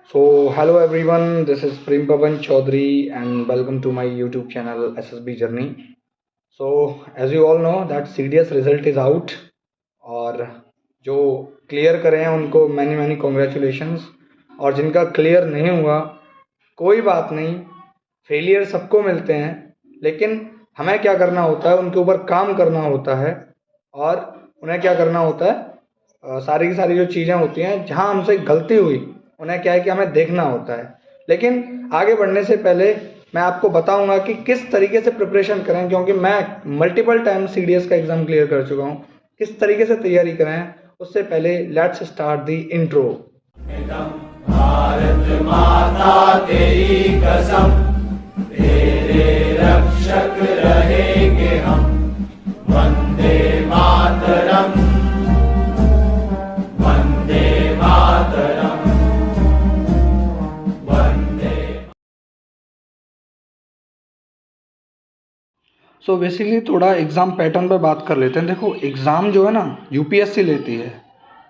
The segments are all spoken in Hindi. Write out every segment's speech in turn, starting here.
Hello everyone, this is Prem Pavan Chaudhary and welcome to my YouTube channel SSB Journey. As you all know that CDS result is out और जो क्लियर करे हैं उनको मैनी मैनी कॉन्ग्रेचुलेशंस और जिनका क्लियर नहीं हुआ कोई बात नहीं, फेलियर सबको मिलते हैं, लेकिन हमें क्या करना होता है, उनके ऊपर काम करना होता है और उन्हें क्या करना होता है, सारी की सारी जो चीज़ें होती हैं जहाँ हमसे गलती हुई उन्हें क्या है कि हमें देखना होता है। लेकिन आगे बढ़ने से पहले मैं आपको बताऊंगा कि किस तरीके से प्रिपरेशन करें, क्योंकि मैं मल्टीपल टाइम सीडीएस का एग्ज़ाम क्लियर कर चुका हूँ। किस तरीके से तैयारी करें उससे पहले let's start the intro. Bharat माता तेरी कसम, तेरे रक्षक रहेंगे हम, वंदे मातरम, वंदे मातरम, वंदे। सो बेसिकली थोड़ा एग्ज़ाम पैटर्न पे बात कर लेते हैं। देखो एग्ज़ाम जो है ना यूपीएससी लेती है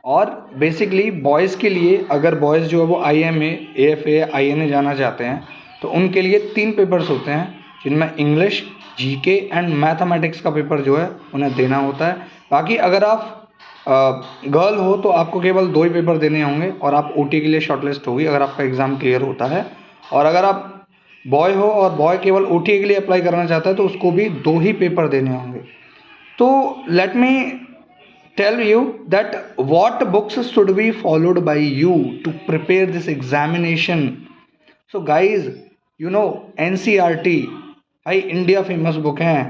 और बेसिकली बॉयज़ के लिए, अगर बॉयज़ जो है वो आईएमए, एएफए, आईएनए जाना चाहते हैं तो उनके लिए 3 पेपर्स होते हैं, जिनमें इंग्लिश, जीके एंड मैथमेटिक्स का पेपर जो है उन्हें देना होता है। बाकी अगर आप गर्ल हो तो आपको केवल 2 ही पेपर देने होंगे और आप ओटी के लिए शॉर्टलिस्ट होगी अगर आपका एग्ज़ाम क्लियर होता है। और अगर आप बॉय हो और बॉय केवल ओटी के लिए अप्लाई करना चाहता है तो उसको भी 2 ही पेपर देने होंगे। तो let me tell you that what books should be followed by you to prepare this examination. So guys, you know NCERT भाई इंडिया फेमस बुक हैं।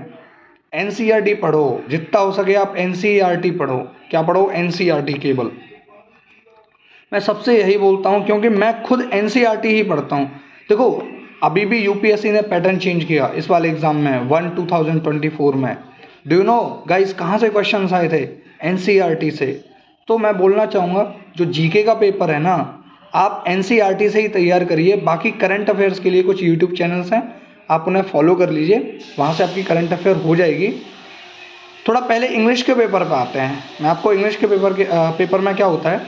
NCERT पढ़ो, जितना हो सके आप NCERT पढ़ो। क्या पढ़ो? NCERT केवल। मैं सबसे यही बोलता हूँ क्योंकि मैं खुद NCERT ही पढ़ता हूँ। देखो अभी भी यूपीएससी ने पैटर्न चेंज किया इस वाले एग्जाम में 2024 में। डू यू नो गाइस कहाँ से क्वेश्चंस आए थे? NCERT से। तो मैं बोलना चाहूँगा जो जीके का पेपर है ना, आप NCERT से ही तैयार करिए। बाकी करंट अफेयर्स के लिए कुछ यूट्यूब चैनल्स हैं, आप उन्हें फॉलो कर लीजिए, वहाँ से आपकी करंट अफेयर हो जाएगी। थोड़ा पहले इंग्लिश के पेपर पे आते हैं। मैं आपको इंग्लिश के पेपर में क्या होता है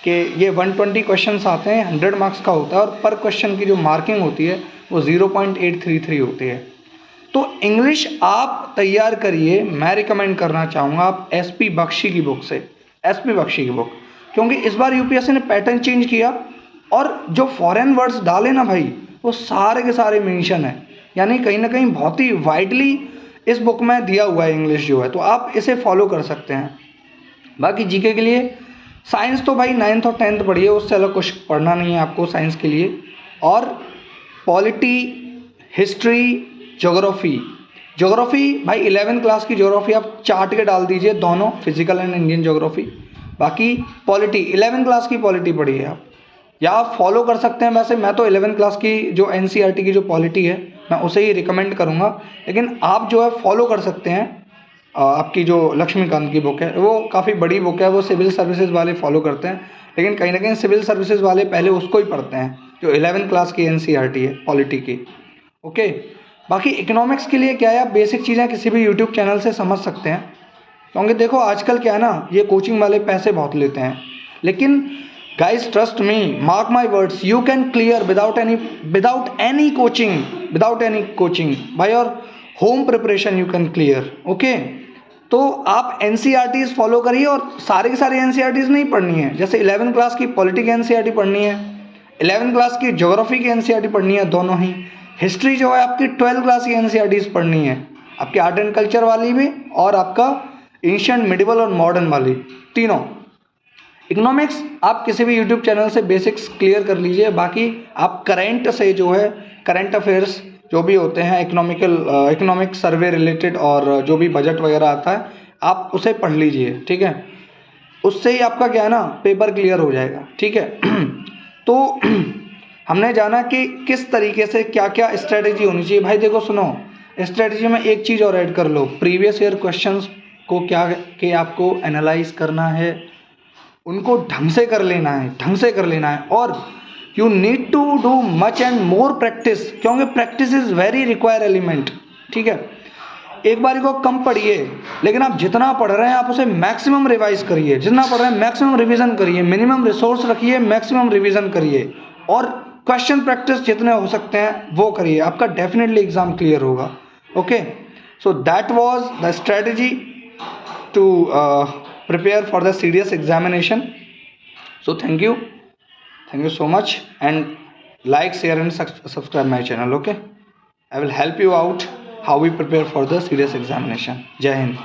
कि ये 120 क्वेश्चंस आते हैं, 100 मार्क्स का होता है और पर क्वेश्चन की जो मार्किंग होती है वो 0.833 होती है। तो इंग्लिश आप तैयार करिए। मैं रिकमेंड करना चाहूँगा आप एसपी बख्शी की बुक से, एसपी बख्शी की बुक, क्योंकि इस बार यूपीएससी ने पैटर्न चेंज किया और जो फॉरेन वर्ड्स डाले ना भाई, वो सारे के सारे मेंशन है, यानी कहीं ना कहीं बहुत ही वाइडली इस बुक में दिया हुआ है इंग्लिश जो है, तो आप इसे फॉलो कर सकते हैं। बाकी जीके के लिए साइंस तो भाई 9th और 10th पढ़िए, उससे अलग कुछ पढ़ना नहीं है आपको साइंस के लिए। और पॉलिटी, हिस्ट्री, ज्योग्राफी भाई 11th क्लास की ज्योग्राफी आप चार्ट के डाल दीजिए दोनों, फिजिकल एंड इंडियन ज्योग्राफी। बाकी पॉलिटी 11th क्लास की पॉलिटी पढ़िए आप, या आप फॉलो कर सकते हैं। वैसे मैं तो 11th क्लास की जो NCERT की जो पॉलिटी है मैं उसे ही रिकमेंड करूँगा, लेकिन आप जो है फॉलो कर सकते हैं। आपकी जो लक्ष्मीकांत की बुक है वो काफ़ी बड़ी बुक है, वो सिविल सर्विसेज वाले फॉलो करते हैं, लेकिन कहीं ना कहीं सिविल सर्विसेज वाले पहले उसको ही पढ़ते हैं जो 11th क्लास की NCERT है पॉलिटी की। ओके। बाकी इकोनॉमिक्स के लिए क्या है, आप बेसिक चीज़ें किसी भी यूट्यूब चैनल से समझ सकते हैं, क्योंकि देखो आजकल क्या है ना, ये कोचिंग वाले पैसे बहुत लेते हैं, लेकिन guys trust me, mark my words, you can clear without any coaching by your home preparation, you can clear. Okay. तो आप NCERTs फॉलो करिए और सारे के सारे NCERTs नहीं पढ़नी है। जैसे 11th क्लास की पॉलिटी की NCERT पढ़नी है, 11th क्लास की ज्योग्राफी की NCERT पढ़नी है, दोनों ही। हिस्ट्री जो है आपकी 12th क्लास की NCERTs पढ़नी है, आपकी आर्ट एंड कल्चर वाली भी और आपका एंशिएंट, मिडिवल और मॉडर्न वाली, तीनों। इकोनॉमिक्स आप किसी भी यूट्यूब चैनल से बेसिक्स क्लियर कर लीजिए। बाकी आप करंट से जो है, करंट अफेयर्स जो भी होते हैं, इकोनॉमिक सर्वे रिलेटेड और जो भी बजट वगैरह आता है, आप उसे पढ़ लीजिए, ठीक है। उससे ही आपका क्या है ना, पेपर क्लियर हो जाएगा, ठीक है। तो हमने जाना कि किस तरीके से क्या क्या स्ट्रेटेजी होनी चाहिए। भाई देखो सुनो, स्ट्रेटेजी में एक चीज़ और ऐड कर लो, प्रीवियस ईयर क्वेश्चंस को क्या कि आपको एनालाइज करना है, उनको ढंग से कर लेना है और you need to do much and more practice, क्योंकि practice is very require element, ठीक है। एक बारी को कम पढ़िए, लेकिन आप जितना पढ़ रहे हैं आप उसे मैक्सिमम रिवाइज करिए, जितना पढ़ रहे हैं मैक्सिमम रिवीजन करिए, मिनिमम रिसोर्स रखिए, मैक्सिमम रिवीजन करिए। और क्वेश्चन प्रैक्टिस जितने हो सकते हैं वो करिए, आपका डेफिनेटली एग्ज़ाम क्लियर होगा। Okay, so that was the strategy to prepare for the serious examination. So thank you so much, and like, share and subscribe my channel. Okay, I will help you out how we prepare for the serious examination. Jai Hind.